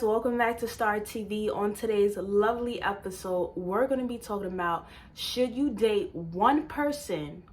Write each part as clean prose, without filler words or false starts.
welcome back to Star TV. On today's lovely episode, we're going to be talking about, should you date one person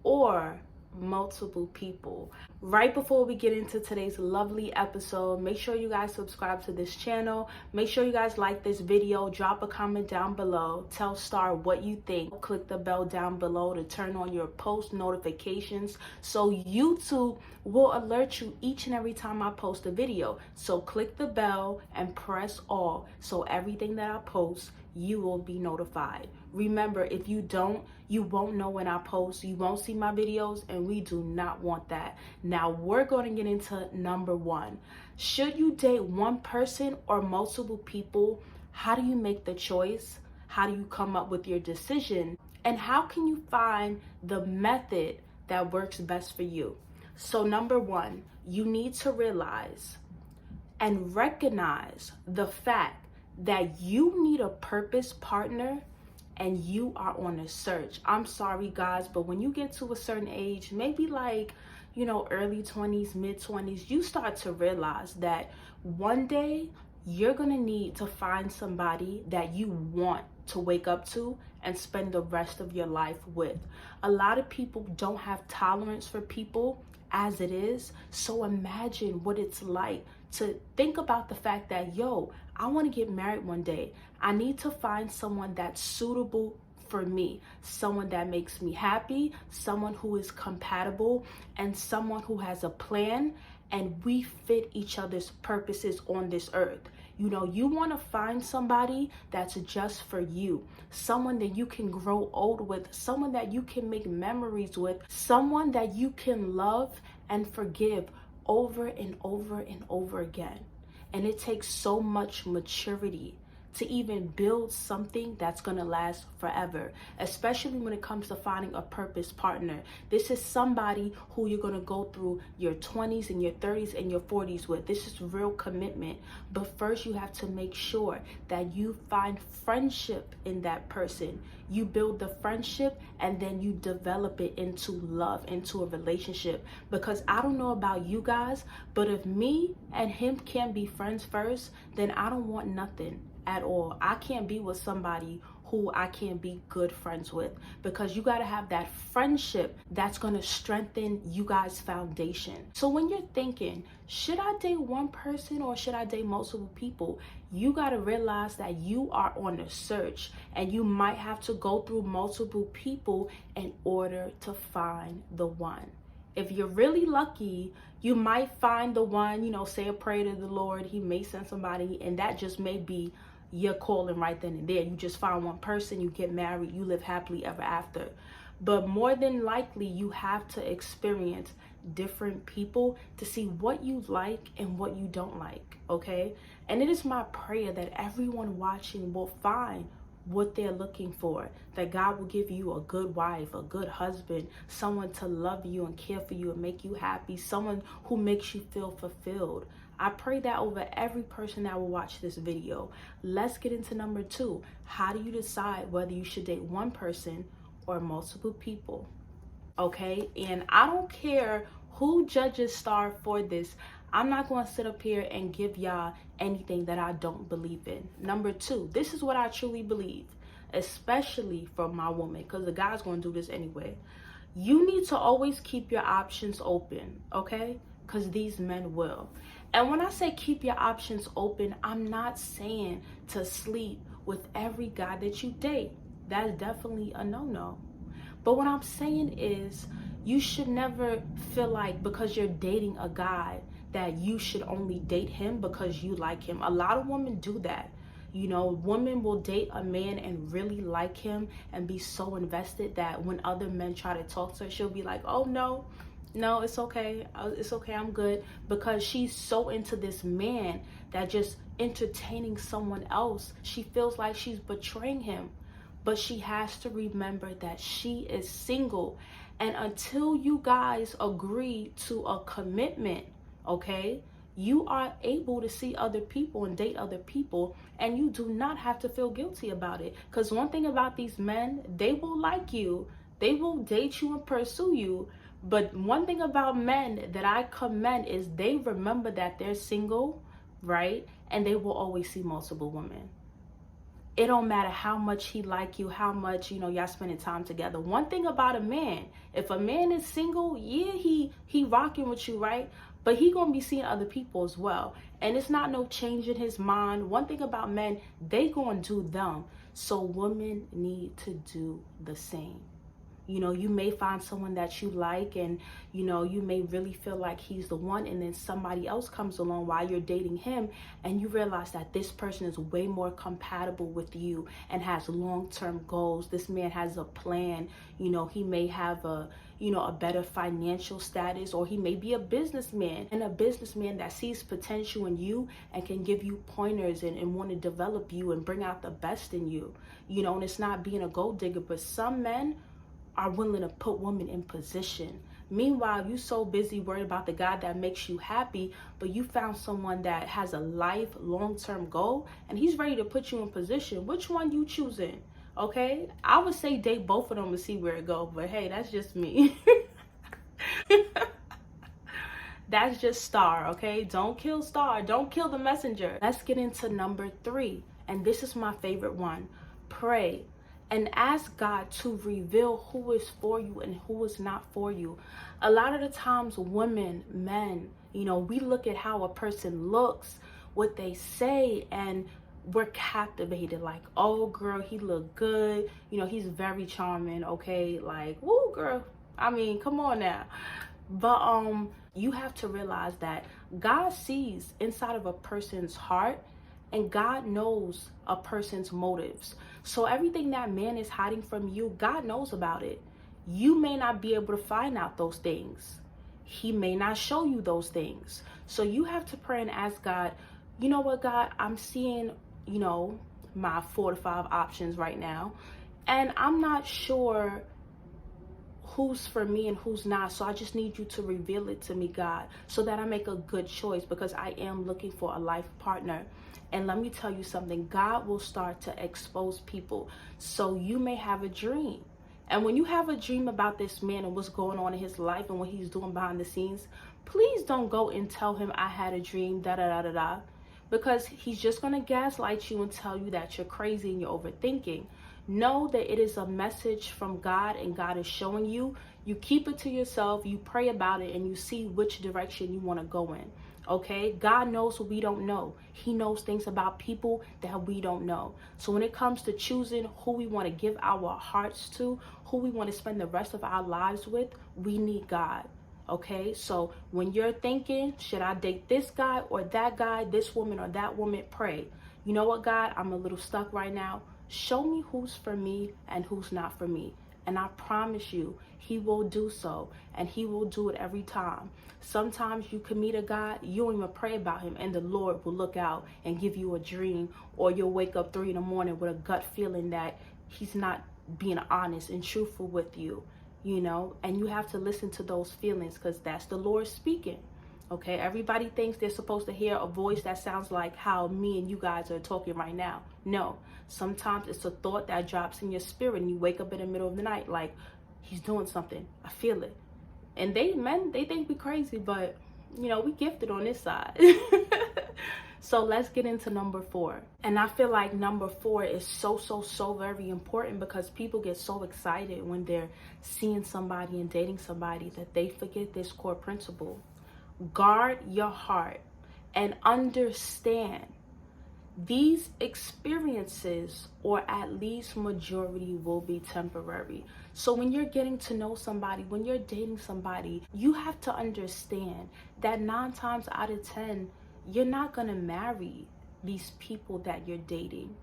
or multiple people? Right before we get into today's lovely episode, make sure you guys subscribe to this channel. Make sure you guys like this video, drop a comment down below, tell Star what you think. Click the bell down below to turn on your post notifications so YouTube will alert you each and every time I post a video. So click the bell and press all so everything that I post, you will be notified. Remember, if you don't, you won't know when I post, you won't see my videos, and we do not want that. Now we're going to get into number one. Should you date one person or multiple people? How do you make the choice? How do you come up with your decision? And how can you find the method that works best for you? So number one, you need to realize and recognize the fact that you need a purpose partner and you are on a search. I'm sorry guys, but when you get to a certain age, maybe like, early 20s, mid 20s, you start to realize that one day you're gonna need to find somebody that you want to wake up to and spend the rest of your life with. A lot of people don't have tolerance for people as it is, so imagine what it's like to think about the fact that, I want to get married one day. I need to find someone that's suitable for me, someone that makes me happy, someone who is compatible, and someone who has a plan, and we fit each other's purposes on this earth. You want to find somebody that's just for you, someone that you can grow old with, someone that you can make memories with, someone that you can love and forgive over and over and over again. And it takes so much maturity to even build something that's going to last forever, especially when it comes to finding a purpose partner. This is somebody who you're going to go through your 20s and your 30s and your 40s with. This is real commitment. But first, you have to make sure that you find friendship in that person. You build the friendship and then you develop it into love, into a relationship. Because I don't know about you guys, but if me and him can't be friends first, then I don't want nothing at all. I can't be with somebody who I can't be good friends with, because you got to have that friendship that's going to strengthen you guys' foundation. So when you're thinking, should I date one person or should I date multiple people? You got to realize that you are on a search and you might have to go through multiple people in order to find the one. If you're really lucky, you might find the one, say a prayer to the Lord. He may send somebody, and that just may be your calling right then and there. You just find one person, you get married, you live happily ever after. But more than likely, you have to experience different people to see what you like and what you don't like, okay? And it is my prayer that everyone watching will find what they're looking for, that God will give you a good wife, a good husband, someone to love you and care for you and make you happy, someone who makes you feel fulfilled. I pray that over every person that will watch this video. Let's get into number two. How do you decide whether you should date one person or multiple people? Okay, and I don't care who judges Star for this. I'm not going to sit up here and give y'all anything that I don't believe in. Number two, this is what I truly believe, especially for my woman, because the guy's going to do this anyway. You need to always keep your options open, okay? Because these men will. And when I say keep your options open, I'm not saying to sleep with every guy that you date. That's definitely a no-no. But what I'm saying is, you should never feel like because you're dating a guy that you should only date him because you like him. A lot of women do that. Women will date a man and really like him and be so invested that when other men try to talk to her, she'll be like, oh no, it's okay. I'm good. Because she's so into this man that just entertaining someone else, she feels like she's betraying him. But she has to remember that she is single. And until you guys agree to a commitment, okay, you are able to see other people and date other people, and you do not have to feel guilty about it. Because one thing about these men, they will like you, they will date you and pursue you. But one thing about men that I commend is they remember that they're single, right? and they will always see multiple women. It don't matter how much he like you, how much, y'all spending time together. One thing about a man, if a man is single, yeah, he rocking with you, right? But he gonna be seeing other people as well. And it's not no change in his mind. One thing about men, they gonna do them. So women need to do the same. You may find someone that you like, and you may really feel like he's the one, and then somebody else comes along while you're dating him, and you realize that this person is way more compatible with you and has long-term goals. This man has a plan. He may have a better financial status, or he may be a businessman, and a businessman that sees potential in you and can give you pointers and want to develop you and bring out the best in you. And it's not being a gold digger, but some men are willing to put women in position. Meanwhile, you so busy worried about the guy that makes you happy, but you found someone that has a life long-term goal and he's ready to put you in position. Which one you choosing? Okay, I would say date both of them and see where it goes, but hey, that's just me. That's just Star, okay? Don't kill Star. Don't kill the messenger. Let's get into number 3, and this is my favorite one. Pray and ask God to reveal who is for you and who is not for you. A lot of the times, women, men, we look at how a person looks, what they say, and we're captivated. Like, oh, girl, he look good. He's very charming, okay? Like, woo, girl. I mean, come on now. But you have to realize that God sees inside of a person's heart, and God knows a person's motives. So everything that man is hiding from you, God knows about it. You may not be able to find out those things. He may not show you those things. So you have to pray and ask God, you know what, God, I'm seeing, my 4 to 5 options right now, and I'm not sure who's for me and who's not. So I just need you to reveal it to me, God, so that I make a good choice, because I am looking for a life partner. And let me tell you something, God will start to expose people. So you may have a dream. And when you have a dream about this man and what's going on in his life and what he's doing behind the scenes, please don't go and tell him, I had a dream, da-da-da-da-da. Because he's just going to gaslight you and tell you that you're crazy and you're overthinking. Know that it is a message from God, and God is showing you. You keep it to yourself, you pray about it, and you see which direction you want to go in. Okay, God knows what we don't know. He knows things about people that we don't know. So when it comes to choosing who we want to give our hearts to, who we want to spend the rest of our lives with, we need God. Okay, so when you're thinking, should I date this guy or that guy, this woman or that woman, pray. You know what, God, I'm a little stuck right now. Show me who's for me and who's not for me. And I promise you, he will do so, and he will do it every time. Sometimes you can meet a guy, you don't even pray about him, and the Lord will look out and give you a dream, or you'll wake up 3 a.m. with a gut feeling that he's not being honest and truthful with you, and you have to listen to those feelings, because that's the Lord speaking. Okay, everybody thinks they're supposed to hear a voice that sounds like how me and you guys are talking right now. No, sometimes it's a thought that drops in your spirit, and you wake up in the middle of the night like, he's doing something. I feel it. And they think we crazy, but we gifted on this side. So let's get into number 4. And I feel like number 4 is so very important, because people get so excited when they're seeing somebody and dating somebody that they forget this core principle. Guard your heart and understand these experiences, or at least majority, will be temporary. So when you're getting to know somebody, when you're dating somebody, you have to understand that 9 times out of 10, you're not going to marry these people that you're dating.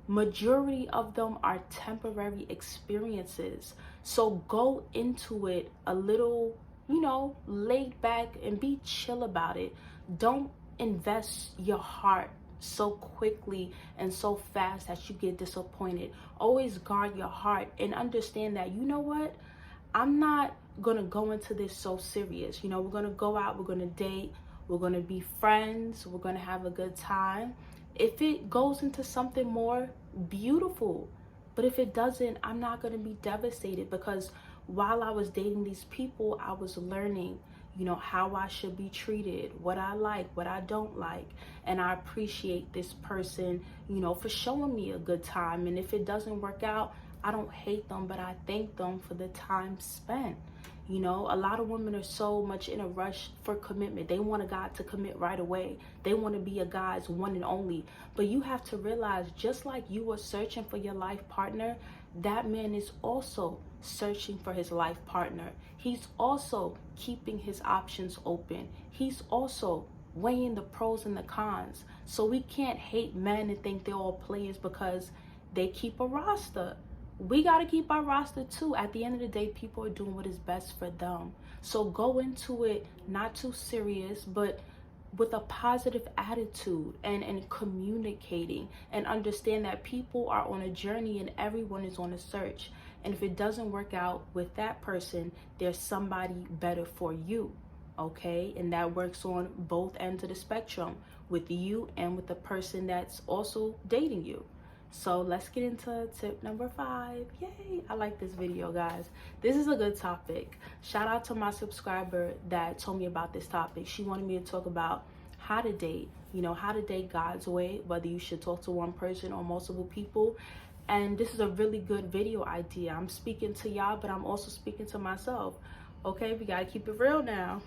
Majority of them are temporary experiences. So go into it a little, laid back and be chill about it. Don't invest your heart so quickly and so fast that you get disappointed. Always guard your heart and understand that, I'm not gonna go into this so serious. We're gonna go out, we're gonna date, we're gonna be friends, we're gonna have a good time. If it goes into something more, beautiful. But if it doesn't, I'm not gonna be devastated, because while I was dating these people, I was learning, you know, how I should be treated, what I like, what I don't like. And I appreciate this person, you know, for showing me a good time. And if it doesn't work out, I don't hate them, but I thank them for the time spent. You know, a lot of women are so much in a rush for commitment. They want a guy to commit right away. They want to be a guy's one and only. But you have to realize, just like you were searching for your life partner, that man is also searching for his life partner. He's also keeping his options open. He's also weighing the pros and the cons. So we can't hate men and think they're all players because they keep a roster. We got to keep our roster too. At the end of the day, people are doing what is best for them. So go into it not too serious, but with a positive attitude and communicating, and understand that people are on a journey and everyone is on a search. And if it doesn't work out with that person, there's somebody better for you. Okay? And that works on both ends of the spectrum, with you and with the person that's also dating you. So let's get into tip number 5. Yay! I like this video, guys. This is a good topic. Shout out to my subscriber that told me about this topic. She wanted me to talk about how to date, you know, how to date God's way, whether you should talk to one person or multiple people. And this is a really good video idea. I'm speaking to y'all, but I'm also speaking to myself. Okay, we gotta keep it real now.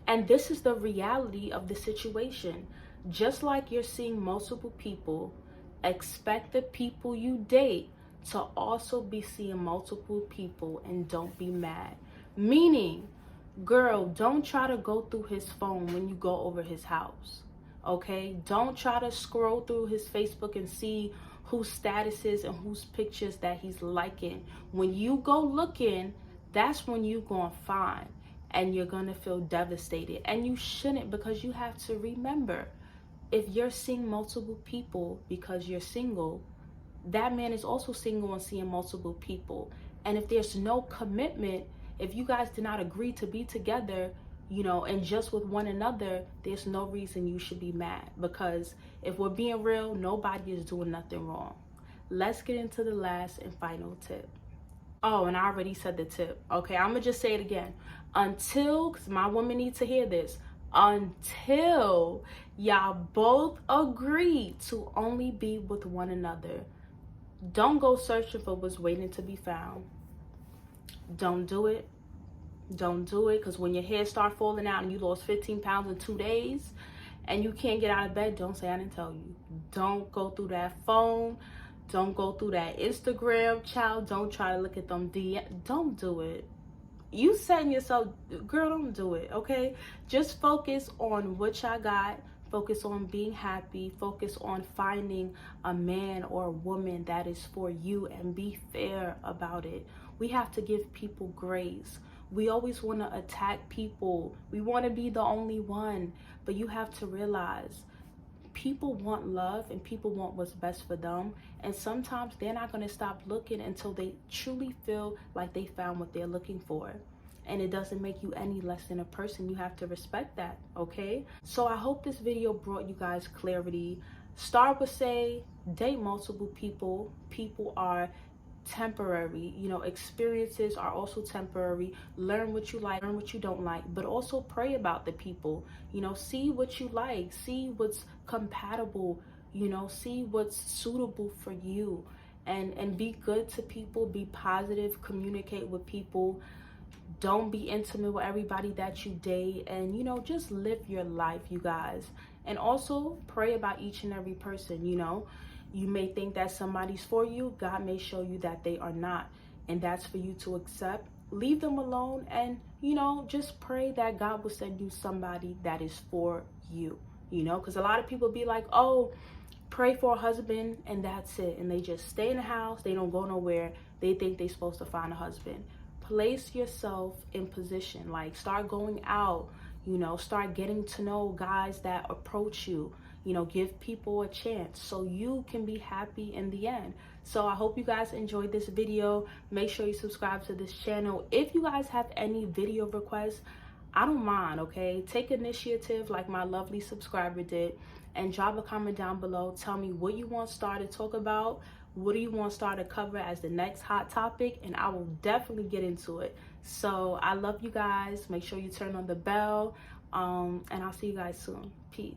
And this is the reality of the situation. Just like you're seeing multiple people, expect the people you date to also be seeing multiple people, and don't be mad. Meaning, girl, don't try to go through his phone when you go over his house. Okay? Don't try to scroll through his Facebook and see whose statuses and whose pictures that he's liking. When you go looking, that's when you're gonna find, and you're gonna feel devastated. And you shouldn't, because you have to remember, if you're seeing multiple people because you're single, that man is also single and seeing multiple people. And if there's no commitment, if you guys did not agree to be together, you know, and just with one another, there's no reason you should be mad. Because if we're being real, nobody is doing nothing wrong. Let's get into the last and final tip. Oh, and I already said the tip. Okay, I'm gonna just say it again. Until, because my women need to hear this, until y'all both agree to only be with one another, don't go searching for what's waiting to be found. Don't do it. Don't do it, because when your hair start falling out and you lost 15 pounds in 2 days and you can't get out of bed, don't say I didn't tell you. Don't go through that phone. Don't go through that Instagram, child. Don't try to look at them DM. Don't do it. You setting yourself, girl, don't do it, okay? Just focus on what y'all got. Focus on being happy. Focus on finding a man or a woman that is for you, and be fair about it. We have to give people grace. We always want to attack people. We want to be the only one. But you have to realize, people want love and people want what's best for them. And sometimes they're not going to stop looking until they truly feel like they found what they're looking for. And it doesn't make you any less than a person. You have to respect that, okay? So I hope this video brought you guys clarity. Star would say, date multiple people. People are temporary, you know, experiences are also temporary. Learn what you like, learn what you don't like, but also pray about the people, you know, see what you like, see what's compatible, you know, see what's suitable for you, and be good to people, be positive, communicate with people. Don't be intimate with everybody that you date, and, you know, just live your life, you guys. And also pray about each and every person, you know. You may think that somebody's for you. God may show you that they are not. And that's for you to accept. Leave them alone, and, you know, just pray that God will send you somebody that is for you, you know, because a lot of people be like, oh, pray for a husband and that's it. And they just stay in the house. They don't go nowhere. They think they're supposed to find a husband. Place yourself in position. Like, start going out, you know, start getting to know guys that approach you. You know, give people a chance so you can be happy in the end. So I hope you guys enjoyed this video. Make sure you subscribe to this channel. If you guys have any video requests, I don't mind, okay? Take initiative like my lovely subscriber did, and drop a comment down below. Tell me what you want Star to talk about, What do you want Star to cover as the next hot topic? And I will definitely get into it. So I love you guys. Make sure you turn on the bell. And I'll see you guys soon. Peace.